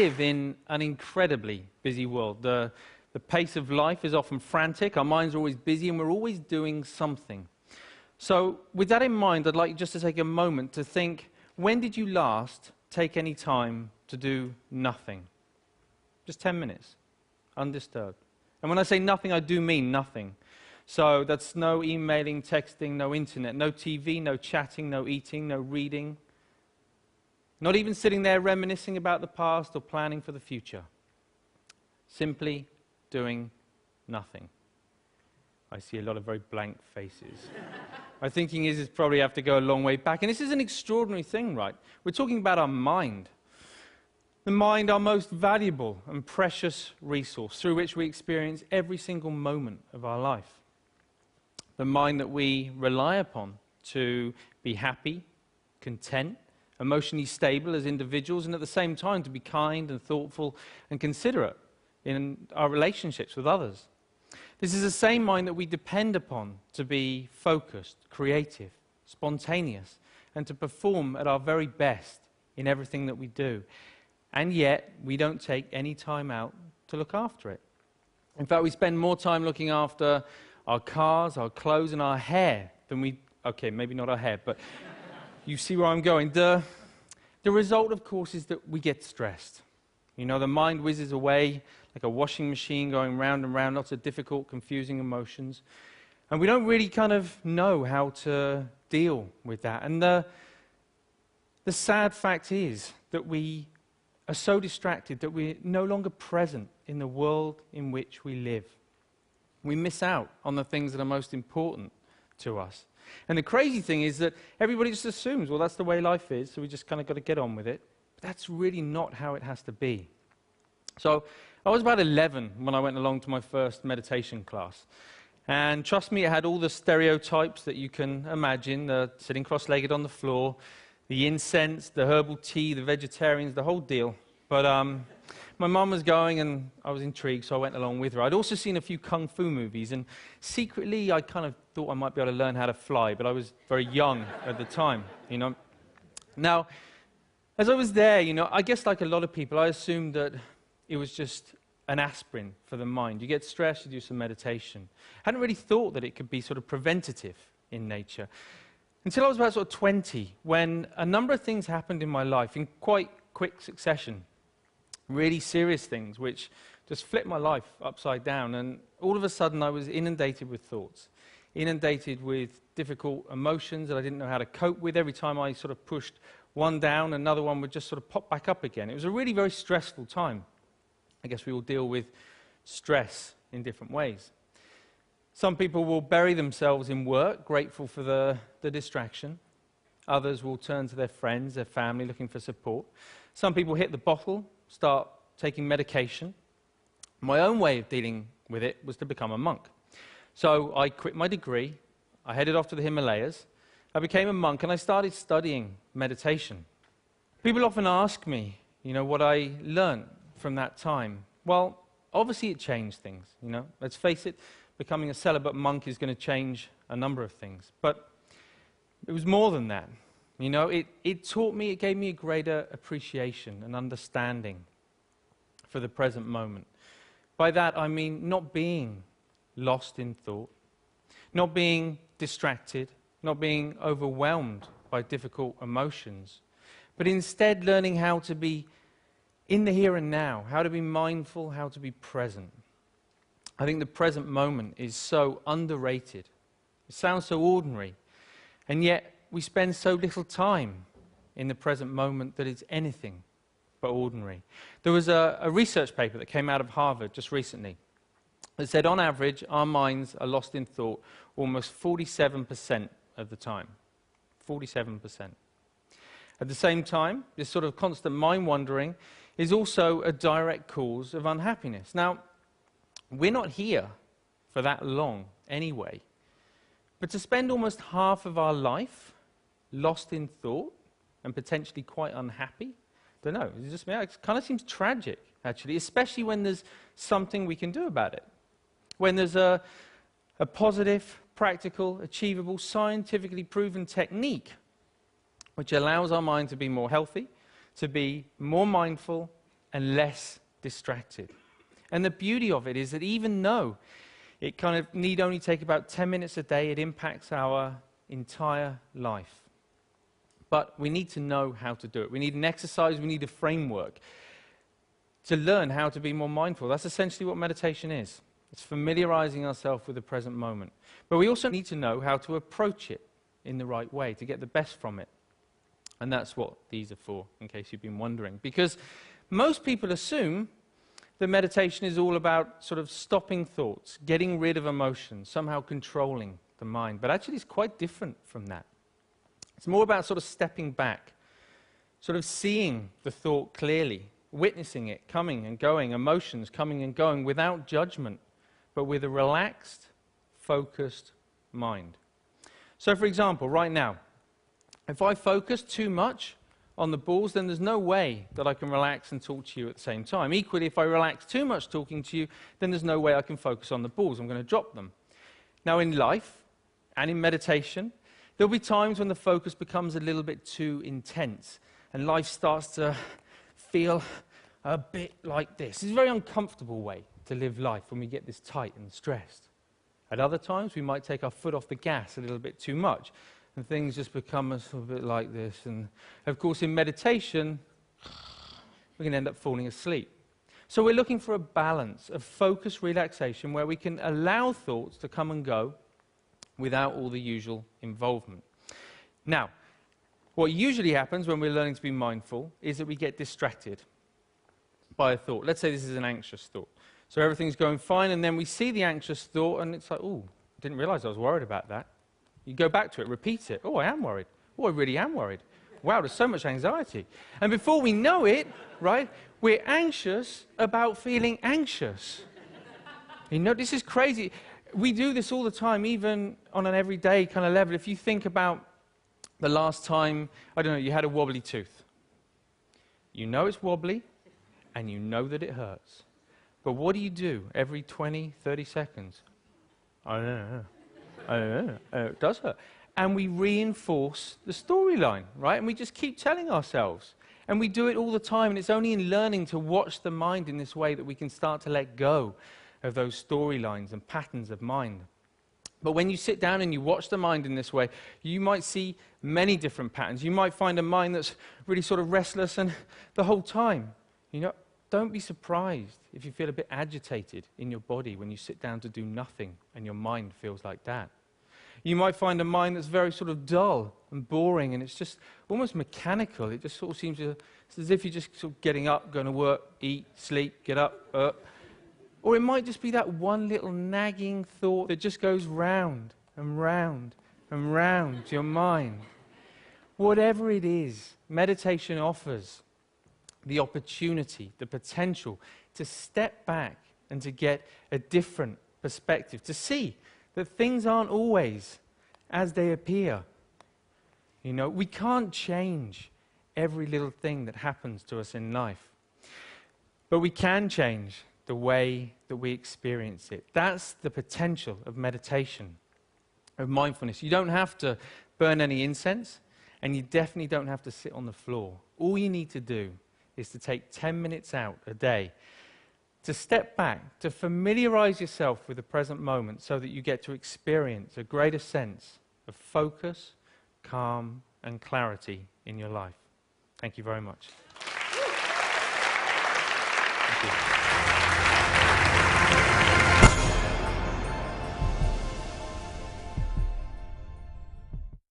live in an incredibly busy world. The pace of life is often frantic, our minds are always busy, and we're always doing something. So with that in mind, I'd like you just to take a moment to think, when did you last take any time to do nothing? Just 10 minutes, undisturbed. And when I say nothing, I do mean nothing. So that's no emailing, texting, no internet, no TV, no chatting, no eating, no reading. Not even sitting there reminiscing about the past or planning for the future. Simply doing nothing. I see a lot of very blank faces. My thinking is probably have to go a long way back. And this is an extraordinary thing, right? We're talking about our mind. The mind, our most valuable and precious resource, through which we experience every single moment of our life. The mind that we rely upon to be happy, content, emotionally stable as individuals, and at the same time to be kind and thoughtful and considerate in our relationships with others. This is the same mind that we depend upon to be focused, creative, spontaneous, and to perform at our very best in everything that we do. And yet, we don't take any time out to look after it. In fact, we spend more time looking after our cars, our clothes, and our hair than we... Okay, maybe not our hair, but you see where I'm going. The result, of course, is that we get stressed. You know, the mind whizzes away like a washing machine going round and round, lots of difficult, confusing emotions. And we don't really kind of know how to deal with that. And the sad fact is that we are so distracted that we're no longer present in the world in which we live. We miss out on the things that are most important to us. And the crazy thing is that everybody just assumes, well, that's the way life is, so we just kind of got to get on with it. But that's really not how it has to be. So I was about 11 when I went along to my first meditation class. And trust me, it had all the stereotypes that you can imagine, the sitting cross-legged on the floor, the incense, the herbal tea, the vegetarians, the whole deal. But my mum was going, and I was intrigued, so I went along with her. I'd also seen a few kung fu movies, and secretly I kind of thought I might be able to learn how to fly, but I was very young at the time, you know. Now, as I was there, you know, I guess like a lot of people, I assumed that it was just an aspirin for the mind. You get stressed, you do some meditation. I hadn't really thought that it could be sort of preventative in nature. Until I was about sort of 20, when a number of things happened in my life in quite quick succession. Really serious things, which just flipped my life upside down. And all of a sudden, I was inundated with thoughts, inundated with difficult emotions that I didn't know how to cope with. Every time I sort of pushed one down, another one would just sort of pop back up again. It was a really very stressful time. I guess we all deal with stress in different ways. Some people will bury themselves in work, grateful for the distraction. Others will turn to their friends, their family, looking for support. Some people hit the bottle, start taking medication. My own way of dealing with it was to become a monk. So I quit my degree, I headed off to the Himalayas, I became a monk, and I started studying meditation. People often ask me, you know, what I learned from that time. Well, obviously it changed things, you know. Let's face it, becoming a celibate monk is going to change a number of things. But it was more than that. You know, it taught me, it gave me a greater appreciation and understanding for the present moment. By that, I mean not being lost in thought, not being distracted, not being overwhelmed by difficult emotions, but instead learning how to be in the here and now, how to be mindful, how to be present. I think the present moment is so underrated. It sounds so ordinary, and yet we spend so little time in the present moment that it's anything but ordinary. There was a research paper that came out of Harvard just recently that said on average our minds are lost in thought almost 47% of the time. 47%. At the same time, this sort of constant mind wandering is also a direct cause of unhappiness. Now, we're not here for that long anyway, but to spend almost half of our life lost in thought and potentially quite unhappy, I don't know, it's just me, it kind of seems tragic, actually, especially when there's something we can do about it. When there's a positive, practical, achievable, scientifically proven technique which allows our mind to be more healthy, to be more mindful, and less distracted. And the beauty of it is that even though it kind of need only take about 10 minutes a day, it impacts our entire life. But we need to know how to do it. We need an exercise, we need a framework to learn how to be more mindful. That's essentially what meditation is. It's familiarizing ourselves with the present moment. But we also need to know how to approach it in the right way to get the best from it. And that's what these are for, in case you've been wondering. Because most people assume that meditation is all about sort of stopping thoughts, getting rid of emotions, somehow controlling the mind. But actually it's quite different from that. It's more about sort of stepping back, sort of seeing the thought clearly, witnessing it coming and going, emotions coming and going without judgment, but with a relaxed, focused mind. So for example, right now, if I focus too much on the balls, then there's no way that I can relax and talk to you at the same time. Equally, if I relax too much talking to you, then there's no way I can focus on the balls. I'm going to drop them. Now in life and in meditation, there'll be times when the focus becomes a little bit too intense and life starts to feel a bit like this. It's a very uncomfortable way to live life when we get this tight and stressed. At other times, we might take our foot off the gas a little bit too much and things just become a little bit like this. And of course, in meditation, we can end up falling asleep. So we're looking for a balance of focused relaxation where we can allow thoughts to come and go without all the usual involvement. Now, what usually happens when we're learning to be mindful is that we get distracted by a thought. Let's say this is an anxious thought. So everything's going fine, and then we see the anxious thought, and it's like, oh, I didn't realize I was worried about that. You go back to it, repeat it. Oh, I am worried. Oh, I really am worried. Wow, there's so much anxiety. And before we know it, right, we're anxious about feeling anxious. You know, this is crazy. We do this all the time, even on an everyday kind of level. If you think about the last time, I don't know, you had a wobbly tooth. You know it's wobbly, and you know that it hurts. But what do you do every 20, 30 seconds? I don't know. I don't know. It does hurt. And we reinforce the storyline, right? And we just keep telling ourselves. And we do it all the time, and it's only in learning to watch the mind in this way that we can start to let go of those storylines and patterns of mind. But when you sit down and you watch the mind in this way, you might see many different patterns. You might find a mind that's really sort of restless and the whole time. You know, don't be surprised if you feel a bit agitated in your body when you sit down to do nothing and your mind feels like that. You might find a mind that's very sort of dull and boring, and it's just almost mechanical. It just sort of seems it's as if you're just sort of getting up, going to work, eat, sleep, get up. Or it might just be that one little nagging thought that just goes round and round and round to your mind. Whatever it is, meditation offers the opportunity, the potential to step back and to get a different perspective, to see that things aren't always as they appear. You know, we can't change every little thing that happens to us in life, but we can change the way that we experience it. That's the potential of meditation, of mindfulness. You don't have to burn any incense, and you definitely don't have to sit on the floor. All you need to do is to take 10 minutes out a day to step back, to familiarize yourself with the present moment so that you get to experience a greater sense of focus, calm, and clarity in your life. Thank you very much. Thank you.